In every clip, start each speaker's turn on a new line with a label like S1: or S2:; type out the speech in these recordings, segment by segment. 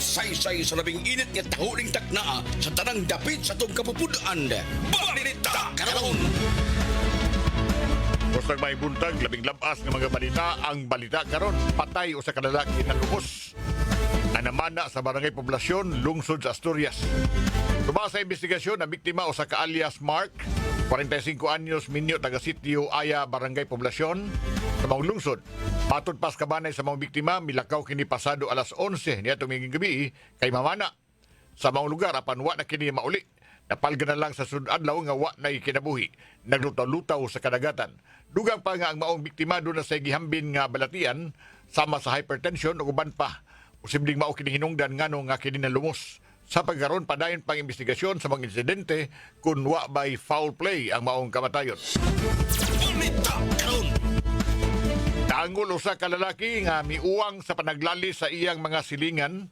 S1: Saysay sa labing init nga tahuling takna sa tanang dapit sa tong kapupudan. Balita karon.
S2: Basta may buntag, labing labas ng mga balita ang balita karon. Patay o sa kalalaki na lubos. Anamana sa barangay poblasyon, lungsod sa Asturias. Tuma sa investigasyon, ang biktima o sa ka-alias Mark, 45 anyos, minyo, taga-sitio, Aya, barangay poblasyon, sa mga lungsod. Patod pas kabanay sa mga biktima, milakaw kini pasado alas 11 niya tumingin gabi kay mamana. Sa mga lugar, apan wa na kini mauli. Napalga na lang sa sunadlaw nga wa na ikinabuhi. Naglutaw-lutaw sa kadagatan. Dugang pa nga ang maong biktima doon na sa gihambin nga balatian, sama sa hypertension o uban pa. Posibleng mao kini hinungdan ngano nga kini nalumos. Sa pagkaroon padayon pang investigasyon sa mga insidente kung wa by foul play ang maong kamatayon.
S1: Balita karon.
S2: Naangol usa ka lalaki nga miuwang sa panaglali sa iyang mga silingan.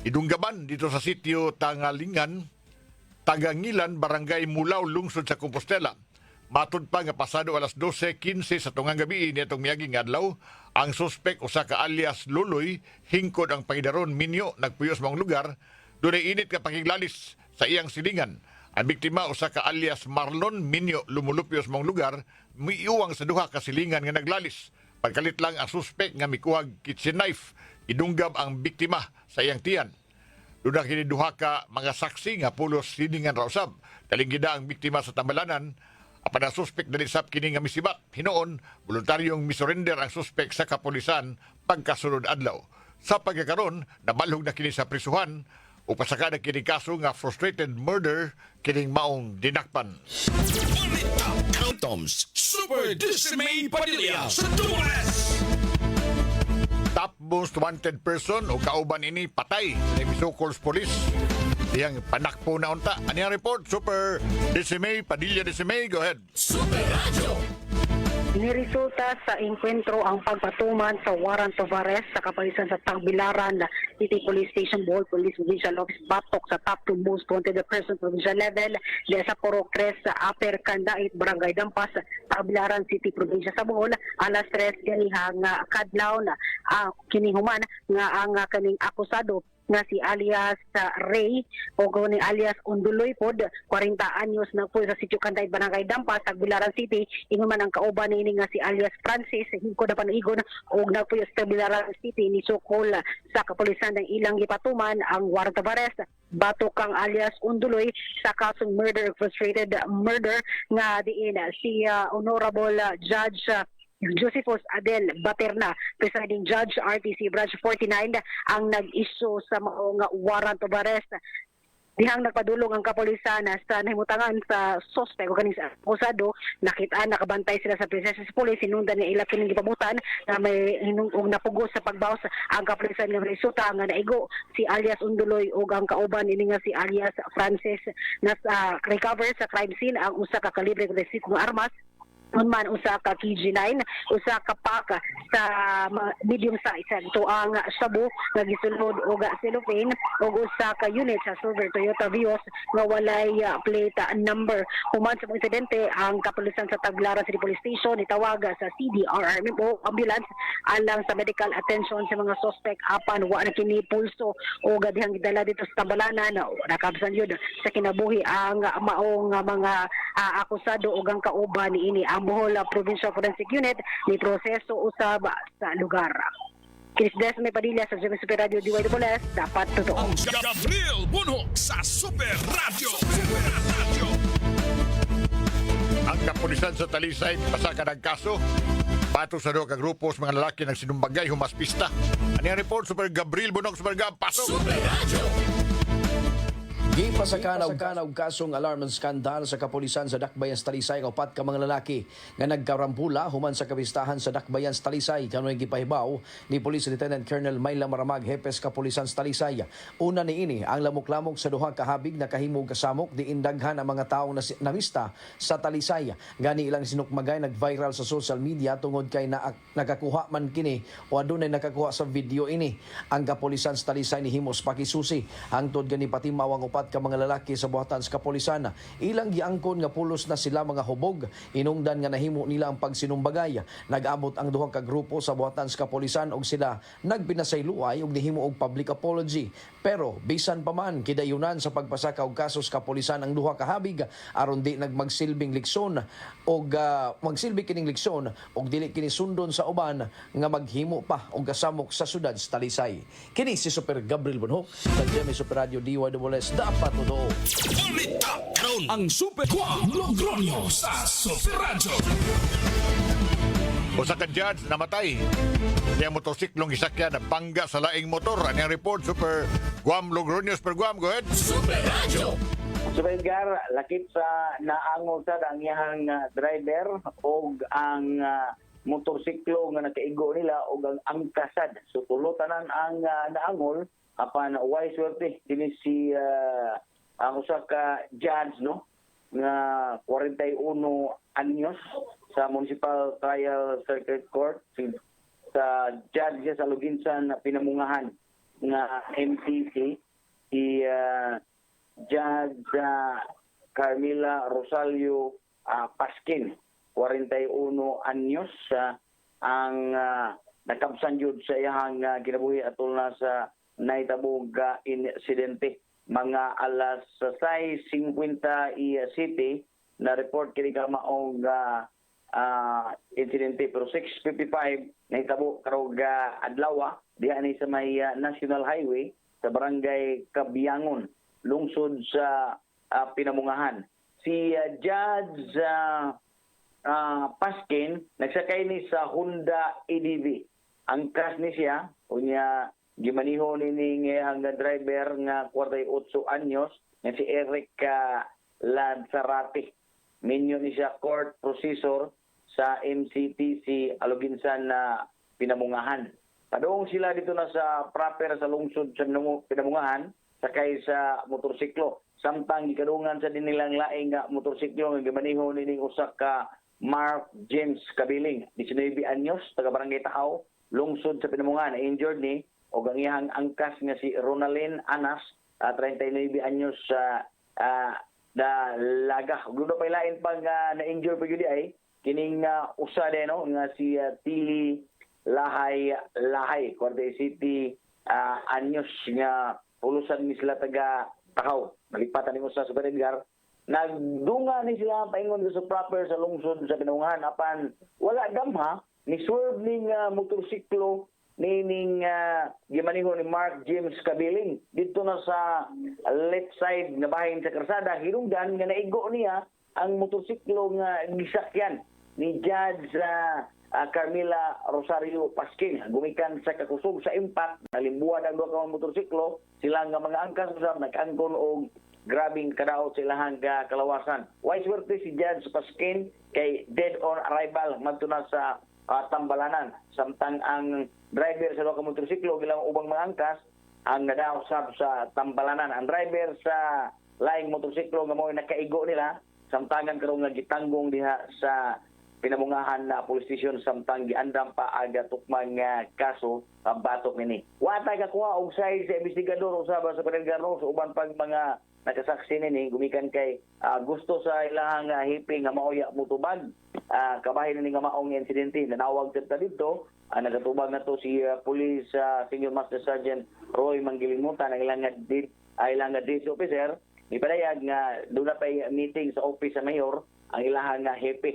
S2: Idunggaban dito sa sitio Tangalingan, Tagangilan, Barangay Mulaw, lungsod sa Compostela. Matud pa nga pasado alas 12:15 sa tungang gabi nitong miaging adlaw, ang suspek usa ka alias Luloy hingkod ang paidaron minyo nagpuyos mong lugar. Dunay init nga pakiglalis sa iyang silingan. Ang biktima usa ka alias Marlon minyo lumulupyos mong lugar, miiwang sa duha ka silingan nga naglalis. Pagkalit lang ang suspek nga mikuhag kitchen knife, idunggab ang biktima sa iyang tiyan. Doon kini duha ka mga saksi nga pulos silingan ra usab. Talinggida ang biktima sa tambalanan. Apan ang suspek dali sab kini nga misibat. Hinoon, voluntaryong misurrender ang suspek sa kapulisan pagkasunod adlaw. Sa pagkakaron, nabalhog na kini sa prisuhan. Upasaka na kini kaso nga frustrated murder kining maong dinakpan.
S1: Balita karon. Toms Super Dismay Padilla sa Dumas.
S2: Top most wanted person o kauban ini patay ni Misukols Police. Diyang panakpo na unta. Ano yung report? Super Decimay, Padilla Decimay, go ahead.
S1: Super Radio.
S3: Niresulta sa engkwentro ang pagpatuman sa warrant of arrest sa kapulisan sa Tagbilaran City Police Station Bohol Police Provincial Office Batok sa top to most wanted person provincial level di sa Porok 3 sa Upper Kandait Barangay Dampas Tagbilaran City Provincia sa Bohol alas 3 ganihang kadlaw na kinihuman nga ang kaning akusado nga si alias Ray o ni alias Unduloy pod 40 anyos na po sa sitio Kandait Barangay Dampas sa Bilaran City ingon ang kauban ni nga si alias Francis hingko na panigon og nagpuyo sa Bilaran City ni sukol sa kapulisan ng ilang gipatuman ang warrant of arrest batok kang alias Unduloy sa kasong murder frustrated murder nga diin si Honorable Judge Josephus Adel Baterna, presiding judge RTC branch 49 ang nag-issue sa maong warrant of arrest. Dihang nagpadulong ang kapulisan sa nahimutangan sa suspect o kaning akusado, nakitaan nakabantay sila sa presensya sa pulis, sinundan ni ila kining gipabutan na may hinungog napugos sa pagbawas ang kapulisan nga resulta nga naigo si alias Unduloy o ang kauban ini nga si alias Francis na recover sa crime scene ang usa ka kalibre 36 nga armas man usa ka KG9, usa ka pak sa medium size ito ang shabu nga gisulod og cellophane ug usa ka unit sa silver Toyota Vios nga walay plate number. Human sa insidente ang kapulisan sa Tagbilaran City Police Station itawag sa CDRR o ambulance alang sa medical attention sa mga suspect apan wa na kini pulso o gadihang gidala dito sa Tambalanan nakabsan yun sa kinabuhi ang maong mga akusado ug ang kauban niini ang Bohol Provincial Forensic Unit ni proseso usab sa lugar. Chris Desme Padilla sa Super Radio DYWS, dapat totoo.
S1: Ang Gabriel Bunhok sa Super Radio. Super Radio.
S2: Ang kapulisan sa Talisay, pasaka ng kaso. Pato sa doon ka grupos, mga lalaki ng sinumbagay, humaspista. Ano yung report? Super Gabriel Bunhok, Super Gab, pasok!
S1: Super Radio.
S4: Gipasakanaw kasong alarm skandal sa kapulisan sa Dakbayan sa Talisay kaupat ka mga lalaki nga nagkarambula human sa kapistahan sa Dakbayan sa Talisay kanoy gipahibaw ni Police Lieutenant Colonel Mayla Maramag Hepes Kapulisan sa Talisay. Una niini ang lamok-lamok sa duha ka habig na kahimog kasamok diin daghan ang mga taong namista sa Talisay. Gani ilang sinukmagay nag-viral sa social media tungod kay nakakuha man kini o adunay nakakuha sa video ini. Ang kapulisan sa Talisay ni himos pakisusi hangtod gani pati mawang upat upat ka mga lalaki sa buhatan sa kapolisan. Ilang giangkon nga pulos na sila mga hubog. Inungdan nga nahimo nila ang pagsinumbagay. Nag-abot ang duha ka grupo sa buhatan sa kapolisan og sila nagpinasayloay og nihimo og public apology. Pero bisan pa man kidayunan sa pagpasaka og kaso sa kapolisan ang duha ka habig aron di nagmagsilbing leksyon og magsilbi kining leksyon og dili kini sundon sa uban nga maghimo pa og kasamok sa syudad sa Talisay. Kini si Super Gabriel Bonhoc sa GMA Super Radio DYWS dapat totoo.
S1: Balita karon.
S5: Ang Super Guam Logronyo sa Super Radio.
S2: Usa ka judge namatay. Kaya motorsiklong gisakyan na bangga sa laing motor. Ang report, Super Guam Logroño. Super Guam, go ahead.
S5: Super Radio.
S6: So Edgar, lakip sa naangol sa ang iyang driver o ang motorsiklo nga nakaigo nila o ang angkasad. So tulutanan ang naangol apan way swerte dinhi si ang usa ka judge no nga 41 anyos sa Municipal Trial Circuit Court sa judge siya sa Luginsan Pinamungahan nga MTC si Judge Carmela Rosalio Paskin, 41 anyos, ang nakabsan yun sa iyang kinabuhi atol na sa naitabog insidente. Mga alas 6:50 city na report kini ka maong insidente pero 6:55 nahitabo karog adlaw diha ni sa may National Highway sa barangay Kabiangon, lungsod sa Pinamungahan. Si Judge Paskin nagsakay ni sa Honda EDV. Ang crash ni siya unya gimaniho ni ang driver nga 48 anyos nga si Eric Ladsarate. Minyo ni siya court processor sa MCTC Aluginsan na Pinamungahan. Padung sila dito na sa proper sa lungsod sa Pinamungahan sakay sa motorsiklo. Samtang gikadungan sa dinilang laing nga motorsiklo nga gimaniho ni usa ka Mark James Kabiling, 19 anyos, taga Barangay Tahaw, lungsod sa Pinamungahan. Injured ni o ang iyang angkas nga si Ronalyn Anas, 39 anyos sa Laga. Gusto pa ilain pang na-injure pa yun ay kining usa din no nga si Tili Lahay, 40 City anyos nga pulusan ni sila taga Tahaw. Malipatan ni usa sa Edgar. Nagdunga ni sila paingon sa proper sa lungsod sa Pinamungahan apan wala gamha ni swerve ning motorsiklo ning gimaniho ni Mark James Kabiling dito na sa left side nga bahin sa karsada hirungdan nga naigo niya ang motorsiklo nga gisakyan ni Judge Carmela Rosario Paskin. Gumikan sa kakusog sa impact nalimbuan ang duha ka motorsiklo sila nga mga angkas usab nag-angkon og grabing kadaot sa ilahang kalawasan. Why swerte si Judge Paskin kay dead on arrival madto na sa Tambalanan. Samtang ang driver sa ka motorsiklo gilang ubang mga angkas ang nadaot sa Tambalanan. Ang driver sa laing motorsiklo nga mo'y nakaigo nila samtangan karong nga gitanggong diha sa Pinamungahan na police station samtang giandam pa aga tukmang kaso batok nini. Watay kakuha og side sa investigador usaba sa Panelgarno sa uban pag mga nakasaksi nini gumikan kay gusto sa ilahang hiping nga maoya mutubag kabahin ni nga maong insidente nanawag ta dito nagatubag na to si Police Senior Master Sergeant Roy Manggilimutan ang ilang DSO officer ipadayag nga doon na pay meeting sa office sa mayor ang ilahang hepe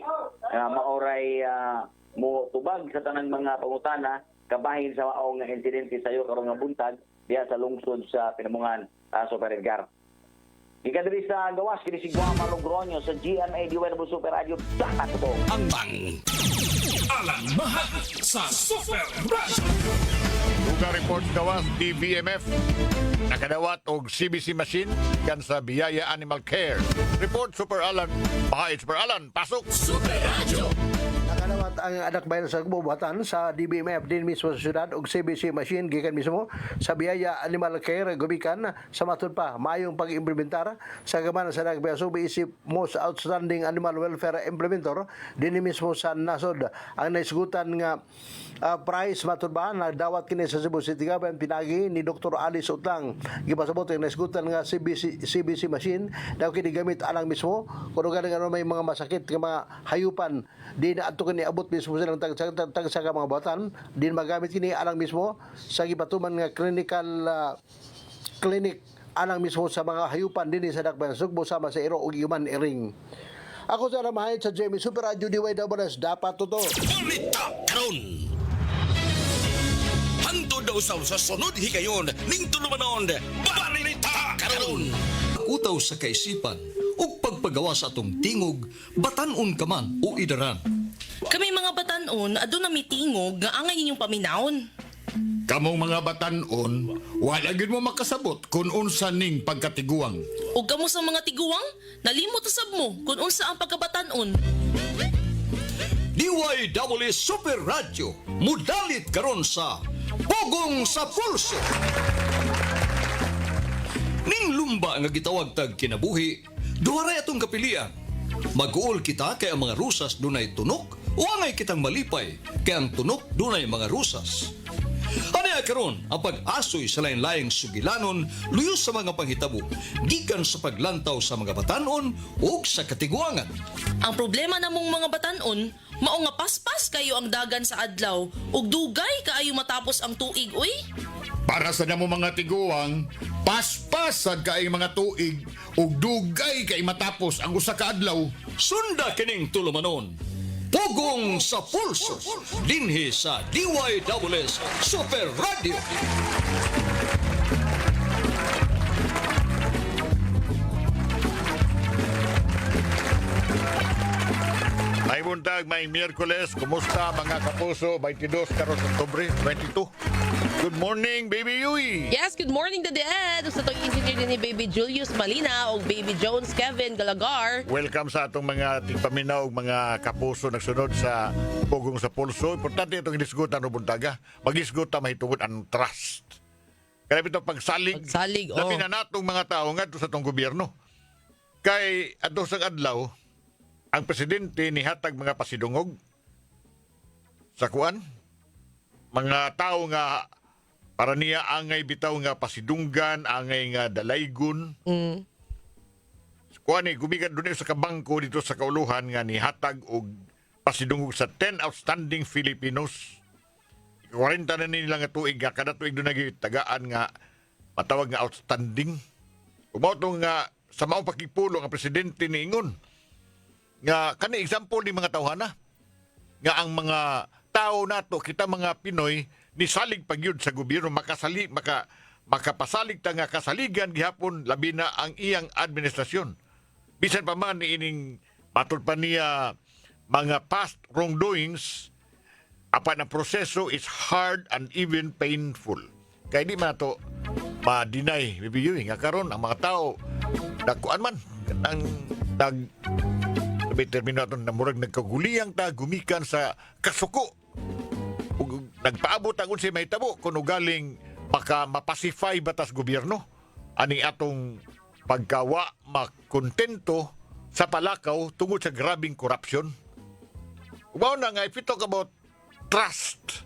S6: maoray mo tubag sa tanang mga pangutana kabahin sa maong insidente sayo karong nga buntag diha sa lungsod sa Pinamungahan Super Edgar. Ikan diri sa gawas kini si Guam Logronyo sa GMA DYW Super Radio dapat to.
S1: Ang bang.
S5: Alang mahal sa Super Radio.
S2: Lugar report gawas DBMF. Nakadawat og CBC machine kan sa Biyaya Animal Care. Report Super Alan. Bahay Super Alan, pasok.
S5: Super Radio.
S7: Nakadawat Gibuhat ang anak bayan sa bubuhatan sa DBMF din mismo sa syudad ug CBC machine gikan mismo sa biyaya animal care gumikan sa matud pa mayong pag-implementar sa gamana sa anak bayan so isip most outstanding animal welfare implementor din mismo sa nasod ang naisgutan nga prize matud ba na dawat kini sa Cebu City Government pinagi ni Dr. Alice Utlang gipasabot ang naisgutan nga CBC machine daw kini gamit alang mismo kuno nga may mga masakit nga mga hayupan di na ato kini abot mismo silang tag sa mga batan din magamit kini alang mismo sa gipatuman nga clinic alang mismo sa mga hayupan din sa Dakbayan Sugbo sama sa Iro ug Human Iring. Ako sa Ramahit sa Jamie Super Radio DYWS dapat totoo.
S1: Balita karon. Hantod daw sa sunod higayon ning tulumanon. Balita karon.
S8: Utaw sa kaisipan ug pagpagawa sa atong tingog, batan-on ka man o idaran.
S9: Kami mga batanon, aduna mi tingog nga angay inyong paminawon.
S2: Kamong mga batan-on, wala gid mo makasabot kung unsa ning pagkatiguang.
S9: Ug kamo sa mga tiguang, nalimot usab mo kung unsa ang pagkabatanon.
S8: DYWS Super Radio, mudalit karon sa Pugong sa Pulso. Ning lumba nga gitawag tag kinabuhi, duharay atong kapilian. Mag-uol kita kay ang mga rusas dunay tunok o angay kitang malipay kay ang tunok dunay mga rusas. Ano karon ang pag-asoy sa lain-laing sugilanon luyos sa mga panghitabo gikan sa paglantaw sa mga batanon o sa katiguangan.
S9: Ang problema namong mga batanon, mao nga paspas kayo ang dagan sa adlaw ug dugay kaayo matapos ang tuig uy.
S2: Para sa namo mga tiguang, paspasad kay mga tuig ug dugay kay matapos ang usa ka adlaw.
S8: Sunda kining tulumanon. Pugong sa Pulso. Dinhi sa DYWS Super Radio.
S2: May buntag, may Miyerkules. Kumusta mga kapuso? 22 karon sa Oktubre 22. Good morning, Baby Yui.
S10: Yes, good morning to the Ed. Sa itong engineer din ni Baby Julius Malina o Baby Jones Kevin Galagar.
S2: Welcome sa atong mga tigpaminaw, mga kapuso nagsunod sa Pugong sa Pulso. Importante itong inisgutan o buntaga. Mag-isgutan mahitungod ang trust. Kaya ito pagsalig.
S10: Pagsalig,
S2: Labi na natong mga tao nga sa itong gobyerno. Kay ato sa adlaw, ang presidente nihatag mga pasidungog sa kuan. Mga tao nga para niya angay bitaw nga pasidunggan, angay nga dalaygon. Kuan ni gumikan dunay sa kabangko dito sa kauluhan nga nihatag og pasidungog sa 10 outstanding Filipinos. 40 na nila nga tuig nga kada tuig doon nagitagaan nga matawag nga outstanding. Umato nga sa maong pakipulong ang presidente niingon nga kani example ni mga tawhana nga ang mga tao nato kita mga Pinoy nisalig pagyud sa gobyerno makapasalig ta nga kasaligan gihapon labi na ang iyang administrasyon bisan pa man ining matod pa niya mga past wrongdoings apan ang proseso is hard and even painful kay di man to ma-deny bibiyuy nga karon ang mga tao dakuan man ang termino aton na murag nagkaguliyang ta gumikan sa kasuko ug nagpaabot ang unsay mahitabo kuno galing mapacify batas gobyerno ani atong pagkawa makontento sa palakaw tungod sa grabing korupsyon. Ubaw na nga if you talk about trust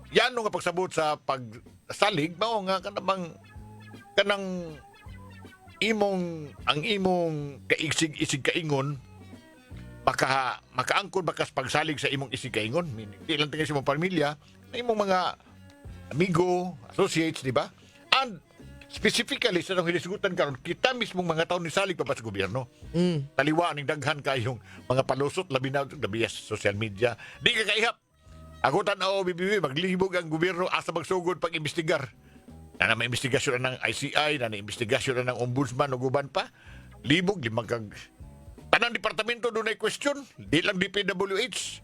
S2: yan nga pagsabot sa pagsalig mao nga kanang ang imong kaisig kaingon makaangkon bakas pagsalig sa imong isig kaingon. Di lang tingin sa imong pamilya, na imong mga amigo, associates, di ba? And specifically sa itong hinisgutan karon kita mismong mga taon ni salig pa sa gobyerno. Taliwa ning daghan kayong mga palusot, labi na sa social media. Di ka kaihap. Ako tanaw, bibibi, maglihibog ang gobyerno asa magsugod pag-imbestigar. Na may investigasyon na ng ICI, na investigasyon na ng ombudsman o guban pa. Libog, limang tanang departamento doon ay question. Di lang DPWH.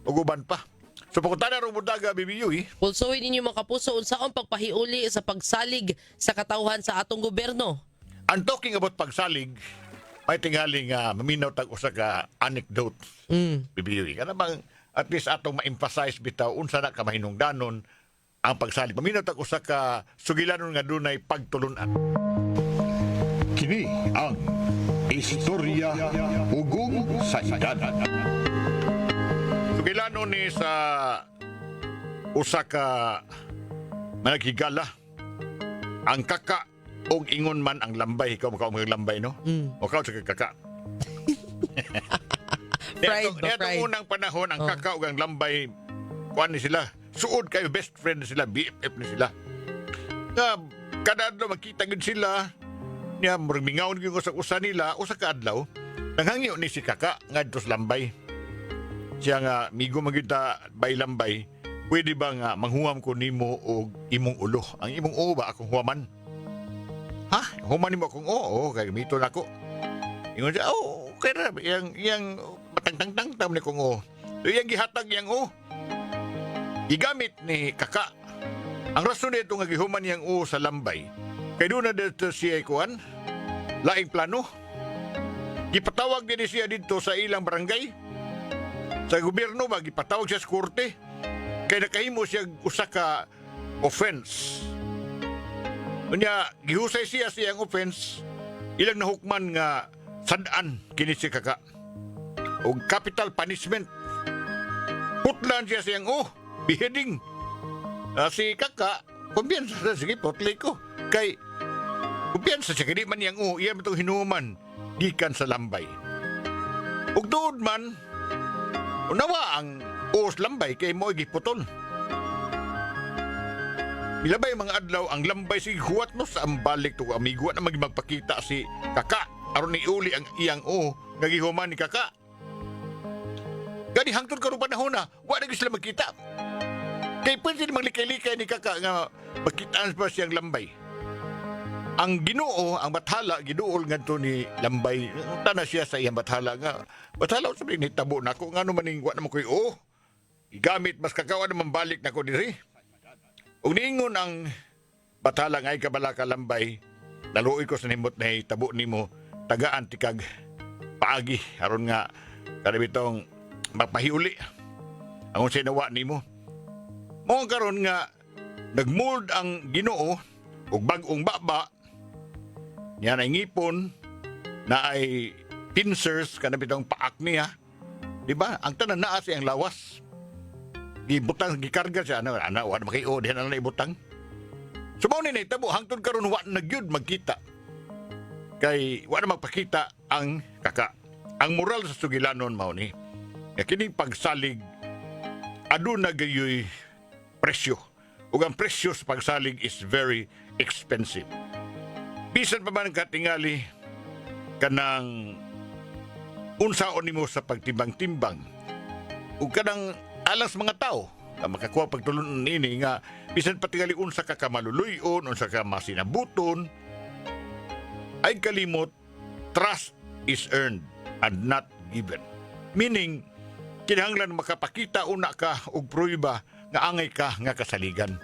S2: O guban pa. So pagkutana rin mundaga, BBU
S10: Pulsuhin ninyo mga kapuso unsaon pagpahiuli sa pagsalig sa katawhan sa atong gobyerno.
S2: And talking about pagsalig, may tingali nga maminaw tag usa ka anecdote. BBU. Kana bang at least atong ma-emphasize bitaw unsa na ka mahinungdanon ang pagsalig. Paminot ako sa ka sugilanon nga dunay pagtulunan. Kini ang istorya ugong sa edad. Sugilanon ni sa usa ka managigala ang kaka og ingon man ang lambay. Ikaw makaw mga lambay, no? O kao sa kaka.
S10: Pride ba,
S2: Netong
S10: pride?
S2: unang panahon, ang kaka ug ang lambay, kuan ni sila. Suod kayo, best friend na sila, BFF na sila. Nga, kada adlaw makita gid sila, niya, mingaon gyud sa usa nila, usa ka adlaw, nanghangyo ni si kaka, ngadto sa lambay. Siya nga, migo magita bay lambay, pwede ba nga manghuwam ko nimo og imong ulo? Ang imong ulo ba akong huwaman? Ha? Human nimo akong oo, kay mito na ko. Ingon siya, okay na, yang matangtang-tangtam ni kong o. So, yang gihatag yang o. Gigamit ni kaka. Ang rason nito nga gihuman yang o sa lambay, kay doon na dito siya kuan, laing plano. Gipatawag din siya dito sa ilang barangay. Sa gobyerno ba, gipatawag siya sa korte. Kay nakahimo siya usa ka offense. Unya, gihusay siya siyang offense, ilang nahukman nga sadaan kini si kaka. O capital punishment. Putlan siya siyang beheading. Si kaka, kumpiyansa sa sige, putlay ko. Kay, kumpiyansa siya, kaya man yang iya itong hinuman, gikan sa lambay. Ug doon man, unawa ang sa lambay, kay mo giputol. Milabay mga adlaw, ang lambay sige huwat no sa ambalik to amigo na magpakita si kaka. Aron ni uli ang iyang nga gihuman ni kaka. Gani hangtod karong panahon na, wala na sila magkita. Kay pwede namang likay-likay ni kaka nga magkitaan pa siyang lambay. Ang Ginoo, ang bathala, giduol nga to ni lambay. Tana siya sa iyang bathala nga. Bathala, sabi ni tabo na ako, nga naman wa naman ko'y igamit, mas kakawa naman balik na ko diri. Ug niingon ang bathala nga kabala ka lambay, naluoy ko sa nimot na tabo nimo, tagaan tikag paagi aron nga kadabitong mapahiuli ang sinawa nimo. Mo karon nga nagmold ang Ginoo og bag-ong baba niya na ngipon na ay pincers kanabitong paak niya, di ba? Ang tanan naa siyang lawas. Gibutang gikarga siya ana wa makio dihan na ibutang. Sumaw ni nahitabo hangtod karon wa na gyud magkita. Kay wa na magpakita ang kaka. Ang moral sa sugilanon mao ni kining pagsalig aduna gayoy presyo. Ug ang presyo sa pagsalig is very expensive. Bisan pa man katingali kanang unsaon nimo sa pagtimbang-timbang. Ug kanang alang sa mga tao na makakuha pagtulon nini nga bisan patingali unsa ka kamaluluyon, unsa ka masinabuton, ay kalimot, trust is earned and not given. Meaning, kinahanglan makapakita una ka og pruiba nga angay ka nga kasaligan.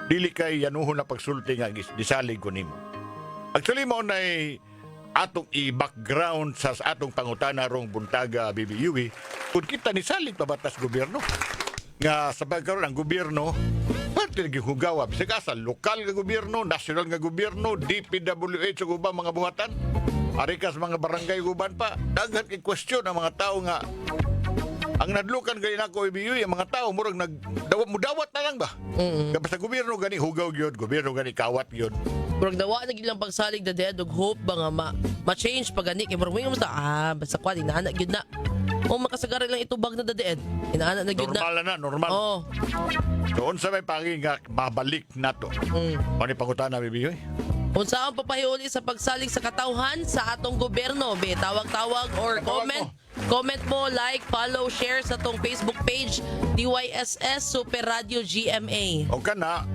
S2: Dili kay yanuhon na pagsulti nga gisalig ko nimo. Actually mo na atong i-background sa atong pangutana rong buntaga BBUE kung kita ni salig pabatas gobyerno. Nga sa pagkaroon ang gobyerno, parte naghugawa. Bisag asa, lokal nga gobyerno, national nga gobyerno, DPWH o ubang mga buhatan. Arikas mga barangay uban pa. Daghan kay question ang mga tao nga ang nadlukan gani nako BBUE, ang mga tao murag mudawat na lang ba? Basta gobyerno gani hugaw gyud, gobyerno gani kawat gyud.
S10: Murag dawa na gilang pagsalig na dead og hope ba nga ma-change pag gani kay murag mo sa basta kwa inaana gyud na. O makasagaran lang itubag na dadeed. Inaana na gyud na.
S2: Normal na, normal.
S10: Oh.
S2: Doon sa may pangi nga mabalik na to. Ano yung pangutana BBUE?
S10: Unsa ang papahiuli sa pagsalig sa katawhan sa atong gobyerno? Be tawag-tawag or comment. Comment mo, like, follow, share sa tong Facebook page DYSS Super Radio GMA.
S2: O ka na,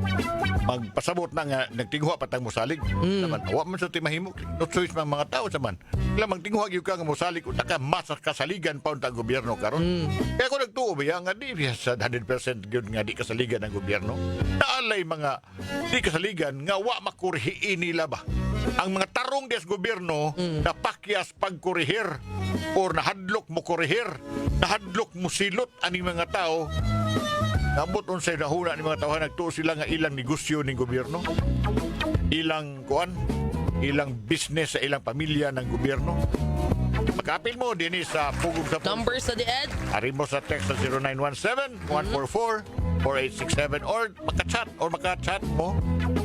S2: magpasabot na nga, nagtinghuwa patang musalig. Naman, awa man sa timahimok. No choice man mga tao sa man. Kaya magtinghuwa yung ka nga musalig, o taka mas kasaligan pa ang gobyerno karon. Kaya kung nagtuo ba nga di sa 100% yun nga di kasaligan ng gobyerno. Naalay mga di kasaligan nga wa makurihiin nila ba? Ang mga tarong des gobyerno na pakyas pagkurihir or nahadlok mo korehir, nahadlok mo silot aning mga tao. Nabot unsay nahuna ni mga tao nagtuo sila nga ilang negosyo ning gobyerno. Ilang ilang business sa ilang pamilya ng gobyerno. Magkapil mo din sa pugong sa
S10: Numbers sa DepEd.
S2: Ari mo sa text sa 0917-144-4867 or maka-chat mo.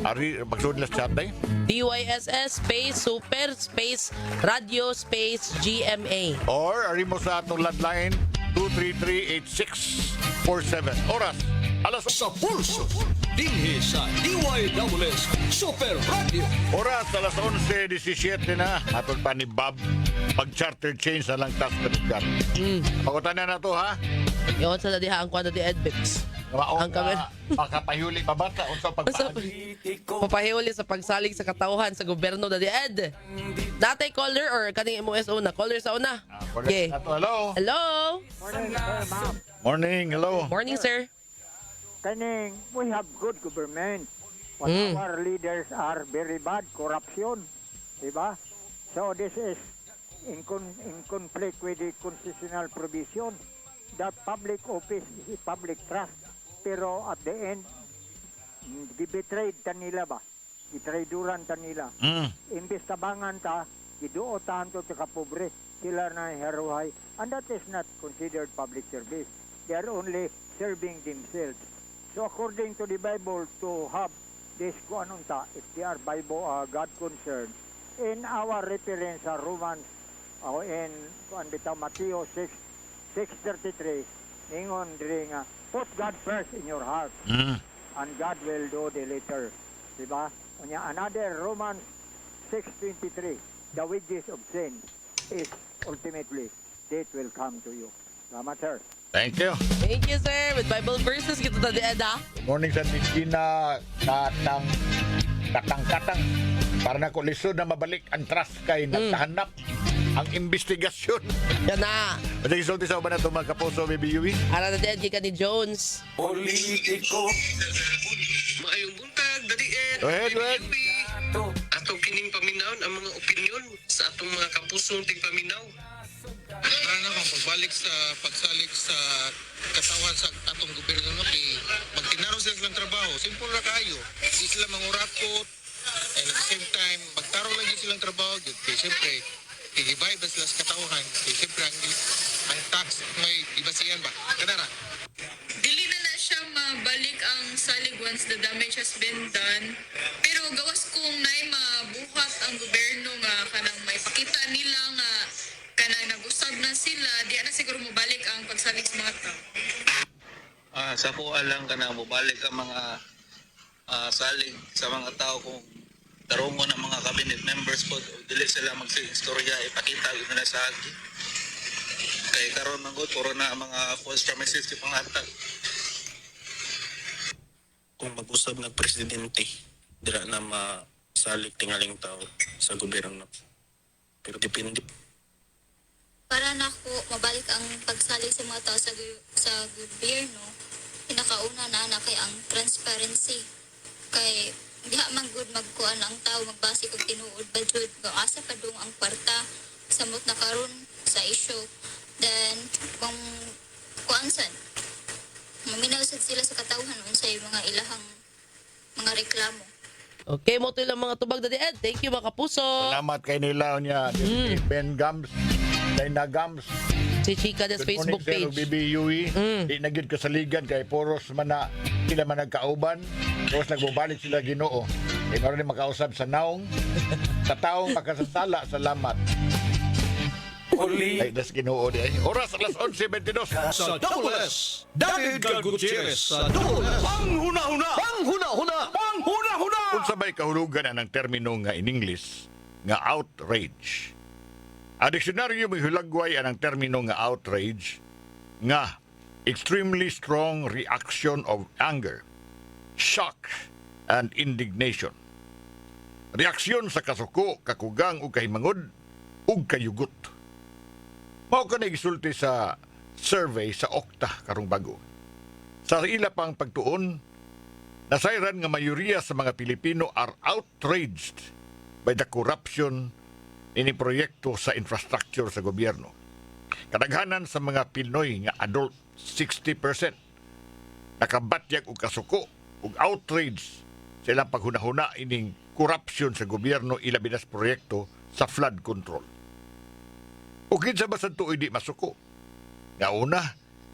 S2: Ari, magsud nila sa chat day.
S10: DYSS space super space radio space GMA.
S2: Or ari mo sa atong landline 233-8647. Oras, alas
S8: Sa pulso, dinhi sa DYWS Super Radio.
S2: Oras, alas 11:17 na. Atong pa ni Bob. Pag-charter change na lang tas kanugan. Pagkutanan na to, ha?
S10: Yon sa diha ang kwento di Edbex.
S2: Ang
S10: Ang kamera.
S2: Makapahuli pa ba sa unsa pagpaagi?
S10: Papahiuli sa pagsalig sa katauhan sa gobyerno da DepEd. Datay caller or kaning MOS una? Caller sa una. Okay.
S2: Hello.
S10: Hello.
S2: Morning, hello.
S10: Morning, sir.
S11: Kaning, we have good government. But our leaders are very bad, corruption. Diba? So this is in conflict with the constitutional provision that public office is public trust. Pero at the end, gibetrayed ta nila ba? Gitrayduran ta nila. Imbes tabangan ta, giduotahan to sa kapobre, sila na heruhay. And that is not considered public service. They are only serving themselves. So according to the Bible, to have this kuanunta, if they are Bible God concerned, in our reference sa Romans, in Matthew 6:33, ningon diri nga, put God first in your heart, and God will do the later. Diba? Unya, another Romans 6:23, the wages of sin is ultimately death will come to you. Salamat, sir.
S2: Thank you.
S10: Thank you, sir. With Bible verses, kita ta DepEd, ha?
S2: Morning sa Tina, katang-katang. Para na ko lisod na mabalik ang trust kay nagtahanap ang investigasyon.
S10: Yan na.
S2: At isulti sa uban na ito mga kapuso, Baby Yui.
S10: Ara na DepEd kay ni Jones.
S1: Politiko. Maayong buntag, dadiin.
S2: Go ahead, go ahead.
S12: Atong kining paminaw ang mga opinyon sa atong mga kapusong tigpaminaw. Ano kung pagsalig sa katawan sa atong gobyerno no kay magtinaro sila silang trabaho, simple ra kayo. Di sila mangurakot and at the same time magtaro lang din silang trabaho gyud kay syempre igibay ba sila sa katawhan kay syempre ang tax may gibasihan ba kanara.
S13: Dili na siya mabalik ang salig once the damage has been done. Pero gawas kung naay mabuhat ang gobyerno nga kanang may pakita nila nga kanang nag-usab na sila, di na siguro mabalik ang pagsalig sa mga tao.
S12: Sa ko alang kana mobalik ang mga salig sa mga tao kung tarungon ang mga cabinet members po dili sila mag-istorya ipakita gyud nila sa akin. Kay karon man gud puro na ang mga false promises kay panghatag. Kung mag-usab ng presidente, dira na masalig tingaling tao sa gobyerno. Pero depende.
S13: Para na ko mabalik ang pagsalig sa mga tao sa gobyerno, pinakauna na kay ang transparency. Kay diha man gud magkuan ang tao magbase kung tinuod ba jud asa pa dong ang kwarta samot na karon sa issue. Then kung kuansan maminaw sad sila sa katawhan unsay mga ilahang mga reklamo.
S10: Okay, mo to lang mga tubag da DepEd. Thank you mga kapuso.
S2: Salamat kay nila niya. Ben Gams, Dina Gams.
S10: Si Chika des Facebook
S2: Good morning,
S10: page.
S2: sir, Bibi Yui. Di na gyud kasaligan kay poros man na sila man nagkauban. Tapos nagbabalik sila Ginoo. E karon ni makausap sa naong sa taong makasasala. Salamat. Ay, das Ginoo di ay. Oras alas 11:22.
S8: Sa Double S, David Gutierrez sa Double S. Panghuna-huna! Panghuna-huna! Panghuna-huna!
S2: Unsa may kahulugan ang termino nga in English nga outrage. Ang diksyonaryo may hulagway ang termino nga outrage nga extremely strong reaction of anger, shock, and indignation. Reaksyon sa kasuko, kakugang ug kahimangod ug kayugot. Mao ka gisulti sa survey sa Okta karong bago. Sa ila pang pagtuon, nasayran nga mayoriya sa mga Pilipino are outraged by the corruption ini proyekto sa infrastructure sa gobyerno. Kadaghanan sa mga Pinoy nga adult 60% nakabatyag og kasuko ug outrage sa ilang paghunahuna ining korupsyon sa gobyerno ilabi na sa proyekto sa flood control. O kinsa ba sa tuoy di masuko? Nga una,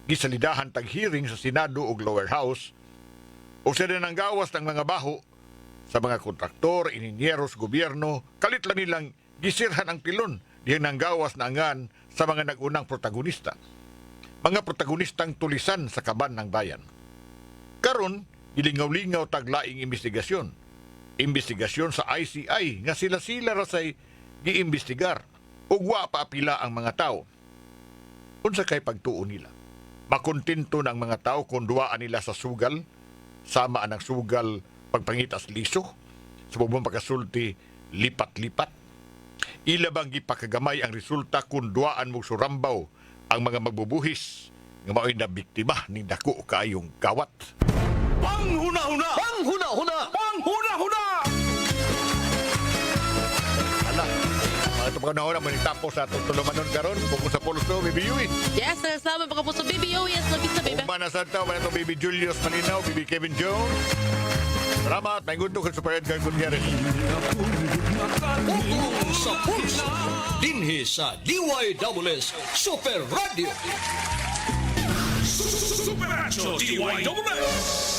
S2: gisalidahan tag hearing sa Senado ug lower house o sa nang gawas ng mga baho sa mga kontraktor, ininyeros, gobyerno, kalit lang nilang gisirhan ang pilon diyan nang gawas na angan sa mga nagunang protagonista. Mga protagonistang tulisan sa kaban ng bayan. Karon, gilingaw-lingaw taglaing investigasyon. Investigasyon sa ICI nga sila-sila rasay giimbestigar ug wa pa apila ang mga tao. Unsa kay pagtuo nila? Makontento ng mga tao kung duwaan nila sa sugal, sama ang sugal pagpangitas liso, sa bubong pagkasulti lipat-lipat. Ilabang gipakagamay ang resulta kung duwaan mo surambaw ang mga magbubuhis nga mao'y na biktima ni dako kaayong kawat.
S8: Panghuna-huna!
S4: Panghuna-huna!
S8: Panghuna-huna!
S2: Ala, mga ito pagkakahuna mo nitapos sa itong tulumanon karon kung sa Pulso, Bibi Yui.
S10: Yes, salamat mga kapuso. Baby, oh yes, nabisa, baby.
S2: Kung manasanta, wala itong Bibi Julius Malinaw, Bibi Kevin Jones. Salamat, may gusto ka Super Edgar Gutierrez.
S8: Pugong sa pulso. Dinhi sa DYWS Super Radio.
S5: Super Radyo DYWS.